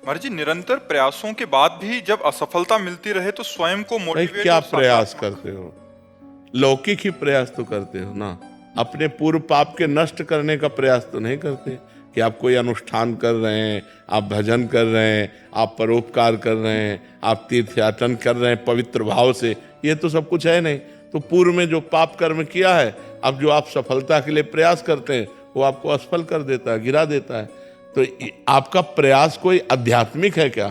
महाराज जी, निरंतर प्रयासों के बाद भी जब असफलता मिलती रहे तो स्वयं को भाई मोटिवेट क्या और प्रयास सकारात्मक- करते हो? लौकिक ही प्रयास तो करते हो ना। अपने पूर्व पाप के नष्ट करने का प्रयास तो नहीं करते कि आप कोई अनुष्ठान कर रहे हैं, आप भजन कर रहे हैं, आप परोपकार कर रहे हैं, आप तीर्थयाटन कर रहे हैं पवित्र भाव से। ये तो सब कुछ है नहीं। तो पूर्व में जो पाप कर्म किया है, अब जो आप सफलता के लिए प्रयास करते हैं वो आपको असफल कर देता है, गिरा देता है। तो आपका प्रयास कोई आध्यात्मिक है क्या?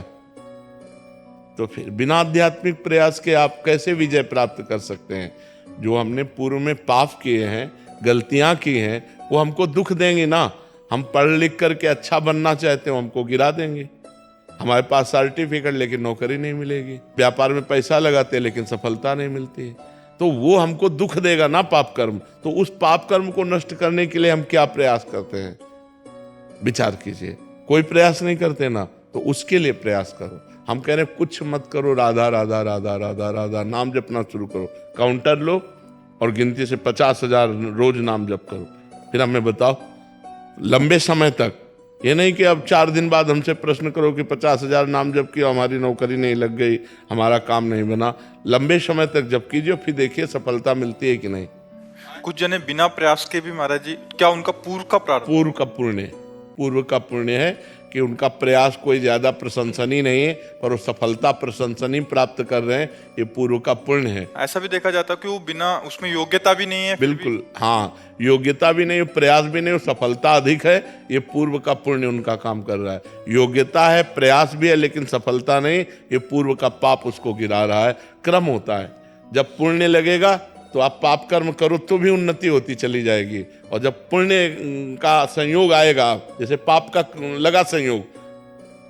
तो फिर बिना आध्यात्मिक प्रयास के आप कैसे विजय प्राप्त कर सकते हैं? जो हमने पूर्व में पाप किए हैं, गलतियां की हैं, वो हमको दुख देंगे ना। हम पढ़ लिख करके अच्छा बनना चाहते हो, हमको गिरा देंगे। हमारे पास सर्टिफिकेट लेकिन नौकरी नहीं मिलेगी, व्यापार में पैसा लगाते लेकिन सफलता नहीं मिलती। तो वो हमको दुख देगा ना पाप कर्म। तो उस पाप कर्म को नष्ट करने के लिए हम क्या प्रयास करते हैं? विचार कीजिए। कोई प्रयास नहीं करते ना, तो उसके लिए प्रयास करो। हम कह रहे हैं कुछ मत करो, राधा राधा राधा राधा राधा नाम जपना शुरू करो। काउंटर लो और गिनती से 50,000 रोज नाम जप करो। फिर हमें बताओ लंबे समय तक। ये नहीं कि अब 4 दिन बाद हमसे प्रश्न करो कि 50,000 नाम जप किया, हमारी नौकरी नहीं लग गई, हमारा काम नहीं बना। लंबे समय तक जप कीजिए, फिर देखिए सफलता मिलती है कि नहीं। कुछ जने बिना प्रयास के भी महाराज जी, क्या उनका पूर्व का प्रारंभ? पूर्व का पुण्य है कि उनका प्रयास कोई ज्यादा प्रशंसनीय नहीं है, पर वो सफलता प्रशंसनीय प्राप्त कर रहे हैं, ये पूर्व का पुण्य है। ऐसा भी देखा जाता है कि वो बिना, उसमें योग्यता भी नहीं है फिर भी- बिल्कुल, हाँ, योग्यता भी नहीं, प्रयास भी नहीं, सफलता अधिक है। ये पूर्व का पुण्य उनका काम कर रहा है। योग्यता है, प्रयास भी है, लेकिन सफलता नहीं। ये पूर्व का पाप उसको गिरा रहा है। क्रम होता है। जब पुण्य लगेगा तो आप पाप कर्म करो तो भी उन्नति होती चली जाएगी, और जब पुण्य का संयोग आएगा, जैसे पाप का लगा संयोग,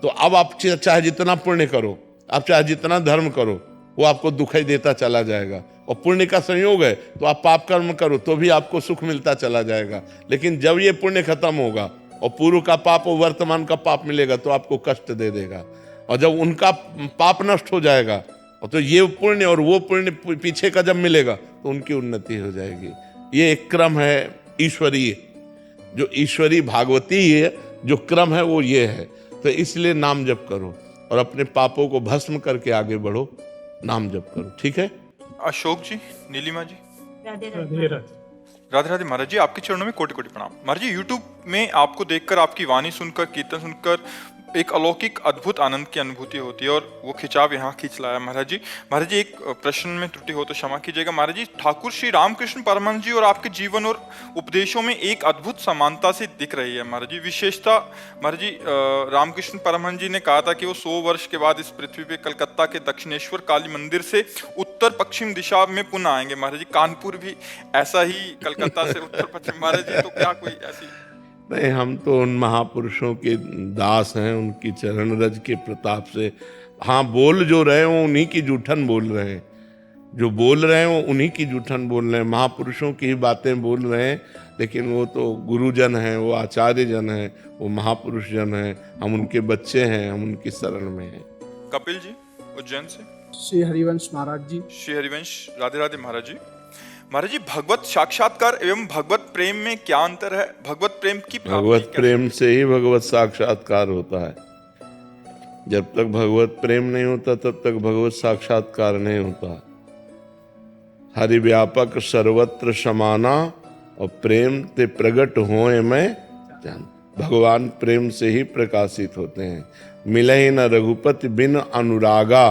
तो अब आप चाहे जितना पुण्य करो, आप चाहे जितना धर्म करो, वो आपको दुखाई देता चला जाएगा। और पुण्य का संयोग है तो आप पाप कर्म करो तो भी आपको सुख मिलता चला जाएगा। लेकिन जब ये पुण्य खत्म होगा और पूर्व का पाप और वर्तमान का पाप मिलेगा तो आपको कष्ट दे देगा। और जब उनका पाप नष्ट हो जाएगा और तो ये पुण्य और वो पुण्य पीछे का जब मिलेगा तो उनकी उन्नति हो जाएगी। ये एक क्रम है ईश्वरीय, जो ईश्वरी भागवती है, जो क्रम है वो ये है। तो इसलिए नाम जप करो और अपने पापों को भस्म करके आगे बढ़ो। नाम जप करो, ठीक है? अशोक जी, नीलिमा जी, राधे राधे। राधे राधे महाराज जी, आपके चरणों में कोटि कोटि प्रणाम। महाराज जी, यूट्यूब में आपको देखकर, आपकी वाणी सुनकर, कीर्तन सुनकर एक अलौकिक अद्भुत आनंद की अनुभूति होती है, और वो खिंचाव यहाँ खींच लाया महाराज जी। महाराज जी, एक प्रश्न में त्रुटि हो तो क्षमा कीजिएगा। महाराज जी, ठाकुर श्री रामकृष्ण परमहंस जी और आपके जीवन और उपदेशों में एक अद्भुत समानता सी दिख रही है महाराज जी। विशेषता महाराज जी, रामकृष्ण परमहंस जी ने कहा था कि वो 100 वर्ष के बाद इस पृथ्वी पे कलकत्ता के दक्षिणेश्वर काली मंदिर से उत्तर पश्चिम दिशा में पुनः आएंगे। महाराज जी, कानपुर भी ऐसा ही कलकत्ता से उत्तर पश्चिम। महाराज जी, तो क्या कोई ऐसी? नहीं, हम तो उन महापुरुषों के दास हैं, उनकी चरण रज के प्रताप से। हाँ, बोल जो रहे हैं वो उन्हीं की जूठन बोल रहे हैं, जो बोल रहे हैं वो उन्हीं की जूठन बोल रहे हैं, महापुरुषों की ही बातें बोल रहे हैं। लेकिन वो तो गुरुजन हैं, वो आचार्य जन हैं, वो महापुरुष जन हैं। हम उनके बच्चे हैं, हम उनकी शरण में हैं। कपिल जी, उज्जैन से। श्री हरिवंश महाराज जी। श्री हरिवंश, राधे राधे महाराज जी। महाराज जी, भगवत साक्षात्कार एवं भगवत प्रेम में क्या अंतर है? भगवत प्रेम की प्राप्ति भगवत कैसे? प्रेम से ही भगवत साक्षात्कार होता है। जब तक भगवत प्रेम नहीं होता तब तक भगवत साक्षात्कार नहीं होता। हरि व्यापक सर्वत्र समाना और प्रेम ते प्रगट होए मैं जान। भगवान प्रेम से ही प्रकाशित होते हैं। मिले न रघुपति बिन अनुरागा,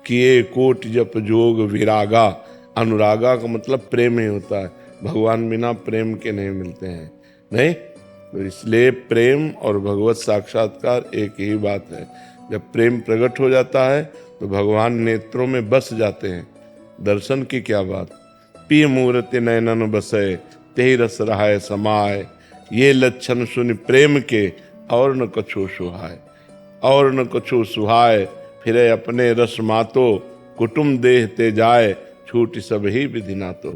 किए कोट जप जोग विरागा। अनुरागा का मतलब प्रेम ही होता है। भगवान बिना प्रेम के नहीं मिलते हैं, नहीं। तो इसलिए प्रेम और भगवत साक्षात्कार एक ही बात है। जब प्रेम प्रकट हो जाता है तो भगवान नेत्रों में बस जाते हैं। दर्शन की क्या बात। पिय मूर्ति नयनन बसे, तेहि रस रहाय समाय। ये लक्षण सुन प्रेम के, और न कछो सुहाय। और न कछो सुहाय, फिरे अपने रस मातो। कुटुम देह ते जाए, छूट सब ही विधि नातो।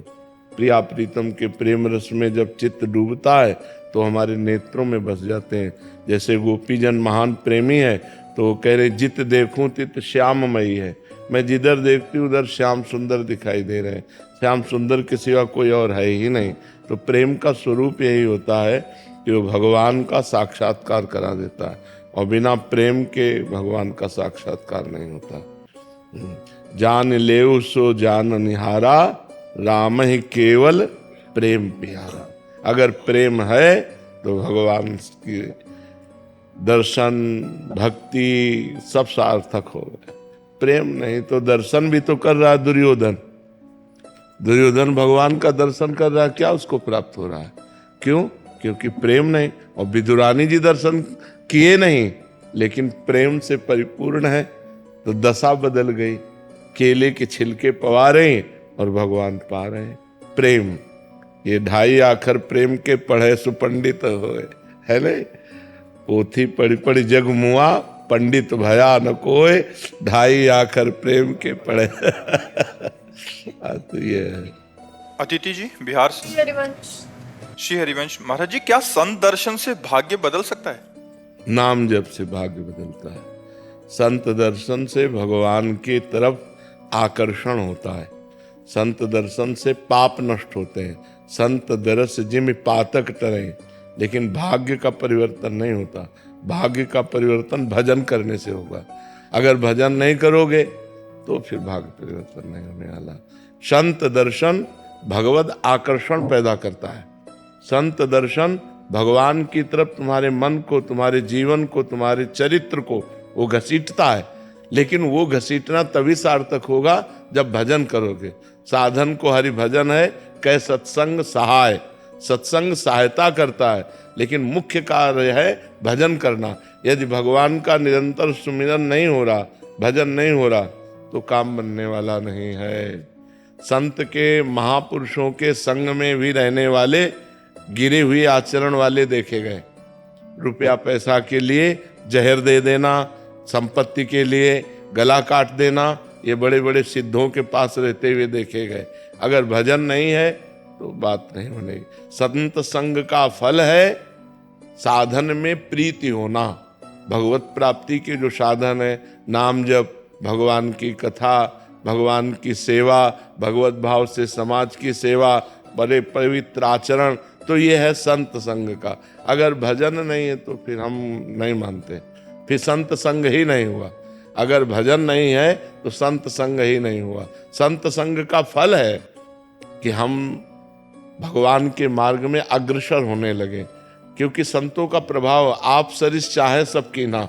प्रिया प्रीतम के प्रेम रस में जब चित्त डूबता है तो हमारे नेत्रों में बस जाते हैं। जैसे गोपीजन महान प्रेमी है तो वो कह रहे, जित देखूं तित श्याममयी है। मैं जिधर देखती हूँ उधर श्याम सुंदर दिखाई दे रहे हैं। श्याम सुंदर के सिवा कोई और है ही नहीं। तो प्रेम का स्वरूप यही होता है कि वो भगवान का साक्षात्कार करा देता है। और बिना प्रेम के भगवान का साक्षात्कार नहीं होता। जान लेव सो जान निहारा, राम ही केवल प्रेम प्यारा। अगर प्रेम है तो भगवान की दर्शन भक्ति सब सार्थक हो गए। प्रेम नहीं तो दर्शन भी तो कर रहा है दुर्योधन। दुर्योधन भगवान का दर्शन कर रहा है, क्या उसको प्राप्त हो रहा है? क्यों? क्योंकि प्रेम नहीं। और विदुरानी जी दर्शन किए नहीं, लेकिन प्रेम से परिपूर्ण है तो दशा बदल गई। केले के छिलके पवा रहे और भगवान पा रहे। प्रेम, ये 2.5 आखर प्रेम के पढ़े सुपंडित होए, है नहीं? पोथी पढ़ी पढ़ी जग मुआ, पंडित भया न कोय, 2.5 आखर प्रेम के पढ़े। तो ये है। अदिति जी बिहार से। श्री हरिवंश महाराज जी, क्या संत दर्शन से भाग्य बदल सकता है? नाम जप से भाग्य बदलता है। संत दर्शन से भगवान की तरफ आकर्षण होता है। संत दर्शन से पाप नष्ट होते हैं। संत दरस जिम पातक टरे, लेकिन भाग्य का परिवर्तन नहीं होता। भाग्य का परिवर्तन भजन करने से होगा। अगर भजन नहीं करोगे तो फिर भाग्य परिवर्तन नहीं होने वाला। संत दर्शन भगवत आकर्षण पैदा करता है। संत दर्शन भगवान की तरफ तुम्हारे मन को, तुम्हारे जीवन को, तुम्हारे चरित्र को वो घसीटता है। लेकिन वो घसीटना तभी सार्थक होगा जब भजन करोगे। साधन को हरि भजन है, कै सत्संग सहाय। सत्संग सहायता करता है, लेकिन मुख्य कार्य है भजन करना। यदि भगवान का निरंतर सुमिरन नहीं हो रहा, भजन नहीं हो रहा, तो काम बनने वाला नहीं है। संत के, महापुरुषों के संग में भी रहने वाले गिरे हुए आचरण वाले देखे गए। रुपया पैसा के लिए जहर दे देना, संपत्ति के लिए गला काट देना, ये बड़े बड़े सिद्धों के पास रहते हुए देखे गए। अगर भजन नहीं है तो बात नहीं बनेगी। संत संग का फल है साधन में प्रीति होना। भगवत प्राप्ति के जो साधन है, नाम जप, भगवान की कथा, भगवान की सेवा, भगवत भाव से समाज की सेवा, बड़े पवित्र आचरण, तो ये है संत संग का। अगर भजन नहीं है तो फिर हम नहीं मानते, फिर संत संग ही नहीं हुआ। अगर भजन नहीं है तो संत संग ही नहीं हुआ। संत संग का फल है कि हम भगवान के मार्ग में अग्रसर होने लगे। क्योंकि संतों का प्रभाव आप सरिस चाहे सबकी ना,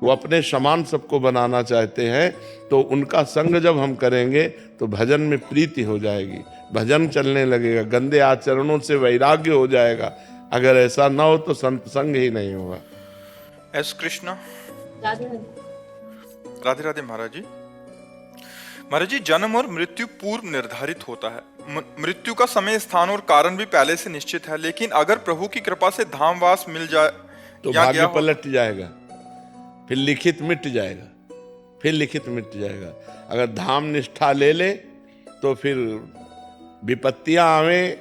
वो अपने समान सबको बनाना चाहते हैं। तो उनका संग जब हम करेंगे तो भजन में प्रीति हो जाएगी, भजन चलने लगेगा, गंदे आचरणों से वैराग्य हो जाएगा। अगर ऐसा ना हो तो संत संग ही नहीं होगा। एस कृष्णा। राधे राधे महाराज जी। महाराज जी, जन्म और मृत्यु पूर्व निर्धारित होता है। मृत्यु का समय, स्थान और कारण भी पहले से निश्चित है, लेकिन अगर प्रभु की कृपा से धामवास मिल जाए तो भाग्य पलट जाएगा, फिर लिखित मिट जाएगा, फिर लिखित मिट जाएगा। अगर धाम निष्ठा ले ले तो फिर विपत्तियां आवे,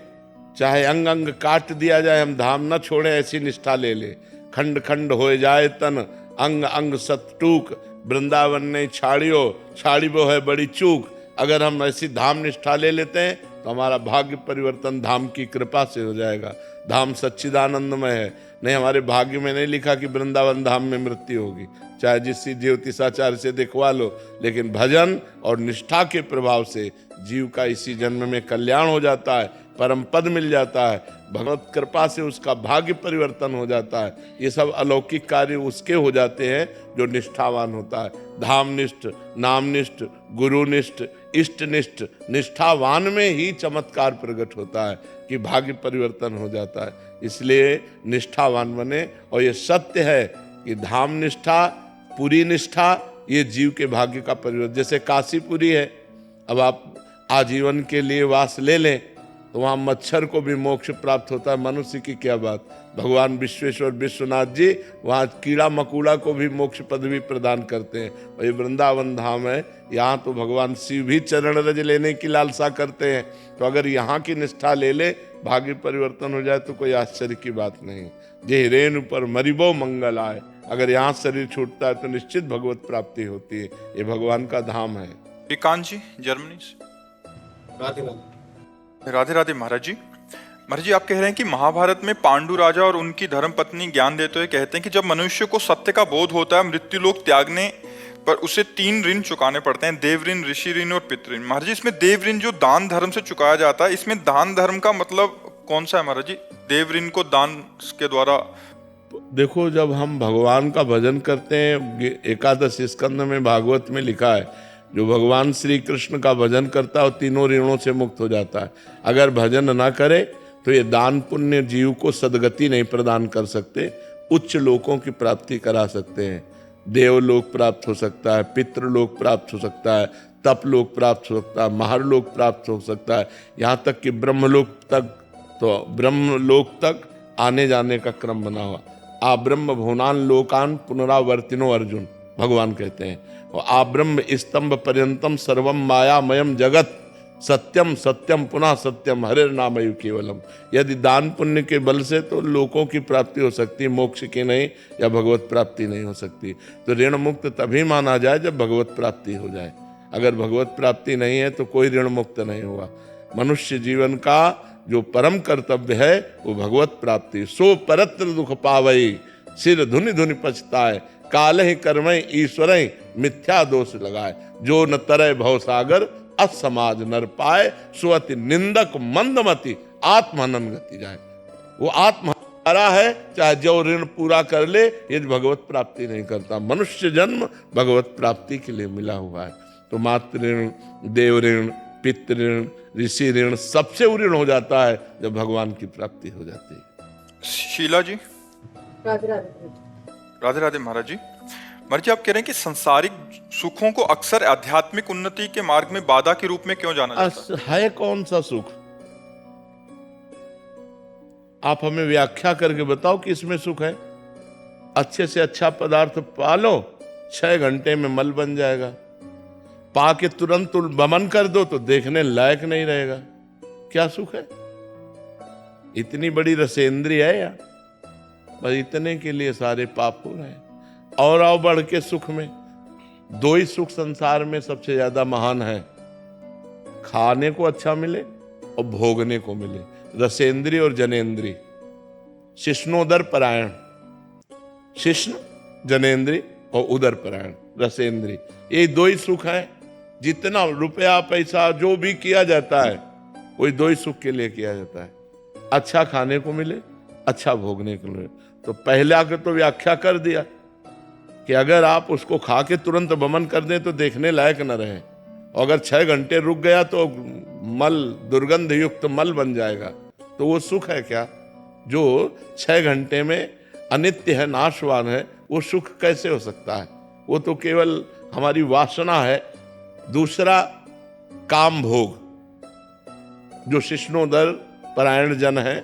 चाहे अंग अंग काट दिया जाए, हम धाम न छोड़े, ऐसी निष्ठा ले ले। खंड खंड हो जाए तन, अंग अंग सत टूक, वृंदावन ने छाड़ियो, छाड़ी वो है बड़ी चूक। अगर हम ऐसी धाम निष्ठा ले लेते हैं तो हमारा भाग्य परिवर्तन धाम की कृपा से हो जाएगा। धाम सच्चिदानंदमय है। नहीं, हमारे भाग्य में नहीं लिखा कि वृंदावन धाम में मृत्यु होगी, चाहे जिस ज्योतिषाचार्य से दिखवा लो। लेकिन भजन और निष्ठा के प्रभाव से जीव का इसी जन्म में कल्याण हो जाता है, परम पद मिल जाता है, भगवत कृपा से उसका भाग्य परिवर्तन हो जाता है। ये सब अलौकिक कार्य उसके हो जाते हैं जो निष्ठावान होता है। धामनिष्ठ, नामनिष्ठ, गुरुनिष्ठ, इष्टनिष्ठ, निष्ठावान में ही चमत्कार प्रकट होता है कि भाग्य परिवर्तन हो जाता है। इसलिए निष्ठावान बने। और ये सत्य है कि धाम निष्ठा, पूरी निष्ठा, ये जीव के भाग्य का परिवर्तन। जैसे काशीपुरी है, अब आप आजीवन के लिए वास ले लें तो वहाँ मच्छर को भी मोक्ष प्राप्त होता है, मनुष्य की क्या बात। भगवान विश्वेश्वर विश्वनाथ जी वहाँ कीड़ा मकोड़ा को भी मोक्ष पदवी प्रदान करते हैं। और ये वृंदावन धाम है, यहाँ तो भगवान शिव भी चरण रज लेने की लालसा करते हैं। तो अगर यहाँ की निष्ठा ले ले, भाग्य परिवर्तन हो जाए तो कोई आश्चर्य की बात नहीं। जे रेणु पर मरिबो मंगल आए, अगर यहाँ शरीर छूटता है तो निश्चित भगवत प्राप्ति होती है। ये भगवान का धाम है। श्रीकांत जी जर्मनी से। राधे राधे महाराज जी। महाराज जी, आप कह रहे हैं कि महाभारत में पांडु राजा और उनकी धर्मपत्नी ज्ञान देते हुए कहते हैं कि जब मनुष्य को सत्य का बोध होता है, मृत्यु लोक त्यागने पर उसे 3 ऋण चुकाने पड़ते हैं, देव ऋण, ऋषि ऋण और पितृ ऋण। महाराज जी, इसमें देव ऋण जो दान धर्म से चुकाया जाता है, इसमें दान धर्म का मतलब कौन सा है महाराज जी? देव ऋण को दान के द्वारा। देखो, जब हम भगवान का भजन करते हैं, एकादश स्कंद में भागवत में लिखा है, जो भगवान श्री कृष्ण का भजन करता है वो तीनों ऋणों से मुक्त हो जाता है। अगर भजन ना करे तो ये दान पुण्य जीव को सदगति नहीं प्रदान कर सकते, उच्च लोकों की प्राप्ति करा सकते हैं। देवलोक प्राप्त हो सकता है, पितृलोक प्राप्त हो सकता है, तपलोक प्राप्त हो सकता है, महारलोक प्राप्त हो सकता है, यहाँ तक कि ब्रह्मलोक तक आने जाने का क्रम बना हुआ। आ ब्रह्म भुवनान लोकान पुनरावर्तिनो अर्जुन, भगवान कहते हैं। और आ ब्रह्म स्तंभ पर्यंतम सर्वम मायामयम जगत सत्यम सत्यम पुनः सत्यम हरे नामयु केवलम। यदि दान पुण्य के बल से तो लोकों की प्राप्ति हो सकती है, मोक्ष की नहीं, या भगवत प्राप्ति नहीं हो सकती। तो ऋण मुक्त तभी माना जाए जब भगवत प्राप्ति हो जाए। अगर भगवत प्राप्ति नहीं है तो कोई ऋण मुक्त नहीं हुआ। मनुष्य जीवन का जो परम कर्तव्य है वो भगवत प्राप्ति। सो परत्र दुख पावई, सिर धुनि धुनि पछताए, काल ही कर्मय ईश्वर मिथ्या दोष लगाए। जो न तरय भव सागर असमाज नर पाए, सुअति निंदक मंदमति आत्महनन गति जाए। वो आत्महरा है, चाहे जो ऋण पूरा कर ले, यदि भगवत प्राप्ति नहीं करता। मनुष्य जन्म भगवत प्राप्ति के लिए मिला हुआ है। तो मातृ ऋण, देव ऋण, पितृ ऋण, ऋषि ऋण सबसे ऋण हो जाता है जब भगवान की प्राप्ति हो जाती है। शीला जी, राधे राधे। राधे राधे महाराज जी। महाराज जी, आप कह रहे हैं कि सांसारिक सुखों को अक्सर आध्यात्मिक उन्नति के मार्ग में बाधा के रूप में क्यों जाना जाता है? है कौन सा सुख? आप हमें व्याख्या करके बताओ कि इसमें सुख है। अच्छे से अच्छा पदार्थ पालो, 6 घंटे में मल बन जाएगा। पा के तुरंत बमन कर दो तो देखने लायक नहीं रहेगा। क्या सुख है? इतनी बड़ी रसेंद्री है या बस इतने के लिए सारे पाप हो रहे हैं। और आओ बढ़ के सुख में, 2 ही सुख संसार में सबसे ज्यादा महान है, खाने को अच्छा मिले और भोगने को मिले, रसेंद्री और जनेन्द्री। शिष्णोदर परायण, शिष्ण जनेन्द्री और उदर परायण रसेंद्री, ये 2 ही सुख हैं। जितना रुपया पैसा जो भी किया जाता है वही 2 ही सुख के लिए किया जाता है, अच्छा खाने को मिले, अच्छा भोगने को मिले। तो पहले आकर तो व्याख्या कर दिया कि अगर आप उसको खा के तुरंत बमन कर दें तो देखने लायक न रहे, और अगर 6 घंटे रुक गया तो मल, दुर्गंध युक्त मल बन जाएगा। तो वो सुख है क्या? जो 6 घंटे में अनित्य है, नाशवान है, वो सुख कैसे हो सकता है? वो तो केवल हमारी वासना है। दूसरा काम भोग, जो शिष्णोदर परायण जन है,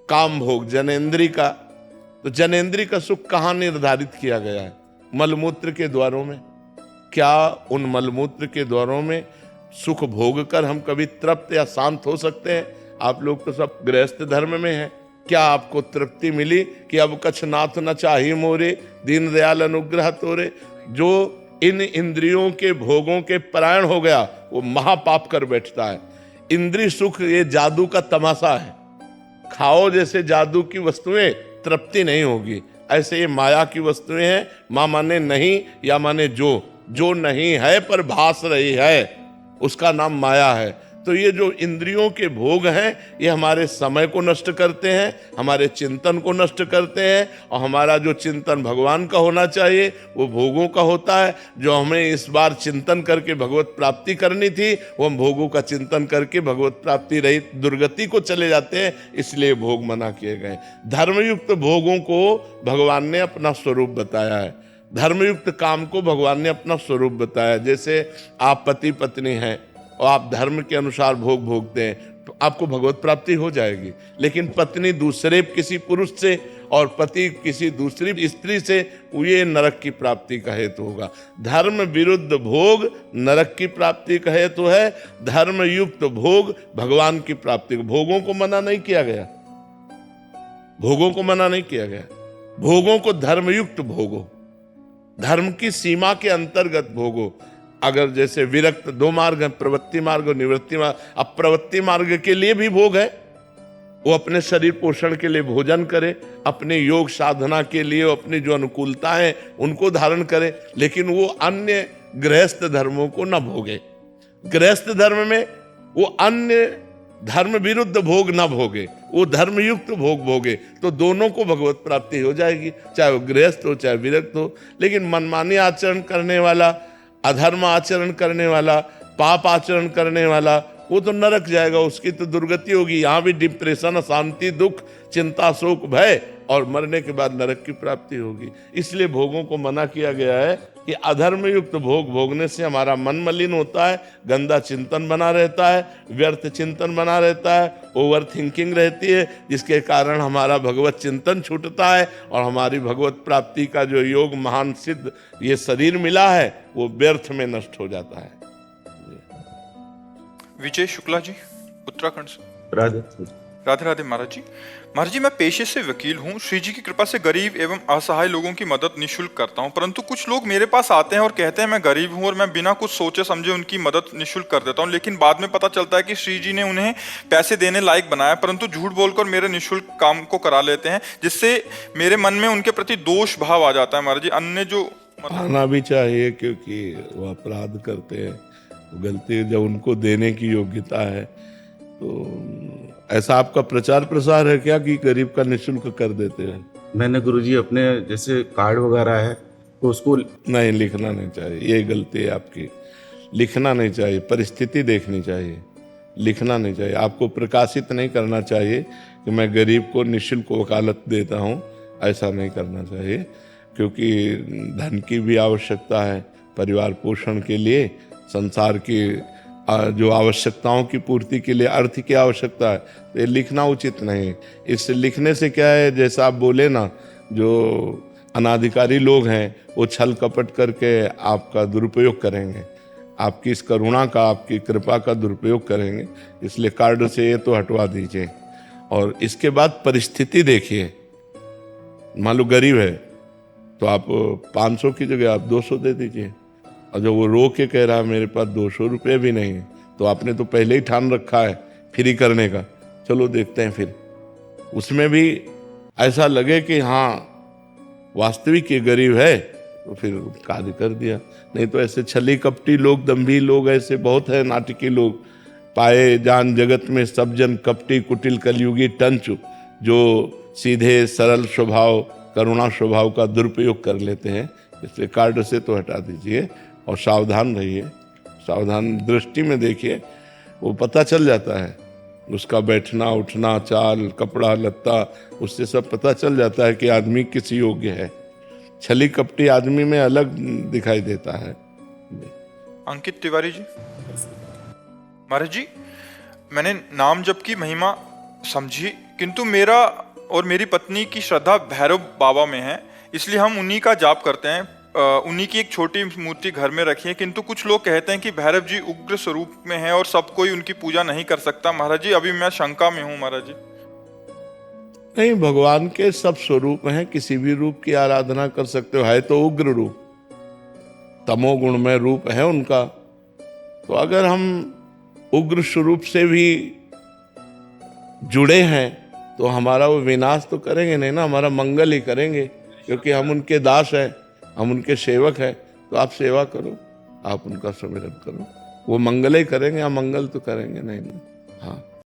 काम भोग जनेन्द्री का। तो जनेन्द्री का सुख कहाँ निर्धारित किया गया है? मलमूत्र के द्वारों में। क्या उन मलमूत्र के द्वारों में सुख भोग कर हम कभी तृप्त या शांत हो सकते हैं? आप लोग तो सब गृहस्थ धर्म में हैं। क्या आपको तृप्ति मिली कि अब कछ नाथ न चाहिए मोरे, दीन दयाल अनुग्रह तोरे? जो इन इंद्रियों के भोगों के परायण हो गया वो महापाप कर बैठता है। इंद्रिय सुख ये जादू का तमाशा है। खाओ जैसे जादू की वस्तुएं, तृप्ति नहीं होगी। ऐसे ये माया की वस्तुएं हैं। मां माने नहीं, या माने जो नहीं है पर भास रही है, उसका नाम माया है। तो ये जो इंद्रियों के भोग हैं ये हमारे समय को नष्ट करते हैं, हमारे चिंतन को नष्ट करते हैं, और हमारा जो चिंतन भगवान का होना चाहिए वो भोगों का होता है। जो हमें इस बार चिंतन करके भगवत प्राप्ति करनी थी वो हम भोगों का चिंतन करके भगवत प्राप्ति रहित दुर्गति को चले जाते हैं, इसलिए भोग मना किए गए। धर्मयुक्त भोगों को भगवान ने अपना स्वरूप बताया है, धर्मयुक्त काम को भगवान ने अपना स्वरूप बताया। जैसे आप पति पत्नी हैं और आप धर्म के अनुसार भोग भोगते हैं तो आपको भगवत प्राप्ति हो जाएगी। लेकिन पत्नी दूसरे किसी पुरुष से और पति किसी दूसरी स्त्री से, ये नरक की प्राप्ति का हेतु होगा। धर्म विरुद्ध भोग नरक की प्राप्ति का हेतु है, धर्म युक्त भोग भगवान की प्राप्ति। भोगों को मना नहीं किया गया, भोगों को मना नहीं किया गया। भोगों को धर्मयुक्त भोगो, धर्म की सीमा के अंतर्गत भोगो। अगर जैसे विरक्त 2 मार्ग हैं, प्रवृत्ति मार्ग और निवृत्ति मार्ग। अब प्रवृत्ति मार्ग के लिए भी भोग है, वो अपने शरीर पोषण के लिए भोजन करे, अपने योग साधना के लिए अपनी जो अनुकूलता है उनको धारण करे, लेकिन वो अन्य गृहस्थ धर्मों को न भोगे। गृहस्थ धर्म में वो अन्य धर्म विरुद्ध भोग न भोगे, वो धर्मयुक्त भोग भोगे, तो दोनों को भगवत प्राप्ति हो जाएगी, चाहे वो गृहस्थ हो चाहे विरक्त हो। लेकिन मनमानी आचरण करने वाला, अधर्म आचरण करने वाला, पाप आचरण करने वाला, वो तो नरक जाएगा, उसकी तो दुर्गति होगी। यहाँ भी डिप्रेशन, अशांति, दुख, चिंता, शोक, भय और मरने के बाद नरक की प्राप्ति होगी। इसलिए भोगों को मना किया गया है कि अधर्म युक्त भोग भोगने से हमारा मन मलिन होता है, गंदा चिंतन बना रहता है, व्यर्थ चिंतन बना रहता है, ओवर थिंकिंग रहती है, जिसके कारण हमारा भगवत चिंतन छूटता है और हमारी भगवत प्राप्ति का जो योग महान सिद्ध ये शरीर मिला है वो व्यर्थ में नष्ट हो जाता है। विजय शुक्ला जी, उत्तराखंड से। राधे राधे राधे महाराज जी। महाराज जी, मैं पेशे से वकील हूँ। श्री जी की कृपा से गरीब एवं असहाय लोगों की मदद निःशुल्क करता हूँ, परंतु कुछ लोग मेरे पास आते हैं और कहते हैं मैं गरीब हूँ और मैं बिना कुछ सोचे समझे उनकी मदद निःशुल्क कर देता हूँ, लेकिन बाद में पता चलता है कि श्री जी ने उन्हें पैसे देने लायक बनाया, परंतु झूठ बोलकर मेरे निःशुल्क काम को करा लेते हैं, जिससे मेरे मन में उनके प्रति दोष भाव आ जाता है। महाराज जी, अन्य जो आना भी चाहिए, क्योंकि वो अपराध करते हैं, गलती जब उनको देने की योग्यता है। तो ऐसा आपका प्रचार प्रसार है क्या कि गरीब का निःशुल्क कर देते हैं? मैंने गुरुजी अपने जैसे कार्ड वगैरह है तो उसको नहीं, लिखना नहीं चाहिए, ये गलती है आपकी। लिखना नहीं चाहिए, परिस्थिति देखनी चाहिए, लिखना नहीं चाहिए। आपको प्रकाशित नहीं करना चाहिए कि मैं गरीब को निःशुल्क वकालत देता हूँ, ऐसा नहीं करना चाहिए, क्योंकि धन की भी आवश्यकता है परिवार पोषण के लिए, संसार की जो आवश्यकताओं की पूर्ति के लिए अर्थ की आवश्यकता है, तो ये लिखना उचित नहीं। इससे लिखने से क्या है, जैसा आप बोले ना, जो अनाधिकारी लोग हैं वो छल कपट करके आपका दुरुपयोग करेंगे, आपकी इस करुणा का, आपकी कृपा का दुरुपयोग करेंगे। इसलिए कार्ड से ये तो हटवा दीजिए। और इसके बाद परिस्थिति देखिए, मान लो गरीब है तो आप 500 की जगह आप 200 दे दीजिए, और जब वो रो के कह रहा है मेरे पास 200 रुपये भी नहीं है, तो आपने तो पहले ही ठान रखा है फ्री करने का, चलो देखते हैं फिर उसमें भी ऐसा लगे कि हाँ वास्तविक ये गरीब है, तो फिर कार्य कर दिया। नहीं तो ऐसे छली कपटी लोग, दम्भी लोग ऐसे बहुत है, नाटकी लोग पाए जान जगत में, सब जन कपटी कुटिल कलयुगी टंचु, जो सीधे सरल स्वभाव, करुणा स्वभाव का दुरुपयोग कर लेते हैं। इसलिए कार्ड से तो हटा दीजिए और सावधान रहिए, सावधान दृष्टि में देखिए, वो पता चल जाता है उसका बैठना उठना, चाल, कपड़ा लत्ता, उससे सब पता चल जाता है कि आदमी किस योग्य है। छली कपटी आदमी में अलग दिखाई देता है। अंकित तिवारी जी। महाराज जी, मैंने नाम जप की महिमा समझी, किंतु मेरा और मेरी पत्नी की श्रद्धा भैरव बाबा में है, इसलिए हम उन्हीं का जाप करते हैं। उन्हीं की एक छोटी मूर्ति घर में रखी है, किंतु कुछ लोग कहते हैं कि भैरव जी उग्र स्वरूप में है और सब कोई उनकी पूजा नहीं कर सकता। महाराज जी, अभी मैं शंका में हूँ महाराज जी। नहीं, भगवान के सब स्वरूप हैं, किसी भी रूप की आराधना कर सकते हो। है तो उग्र रूप, तमोगुणमय रूप है उनका, तो अगर हम उग्र स्वरूप से भी जुड़े हैं तो हमारा वो विनाश तो करेंगे नहीं ना, हमारा मंगल ही करेंगे, क्योंकि हम उनके दास हैं, हम उनके सेवक हैं। तो आप सेवा करो, आप उनका सुमिरन करो, वो मंगल ही करेंगे, हम मंगल तो करेंगे नहीं ना। हाँ।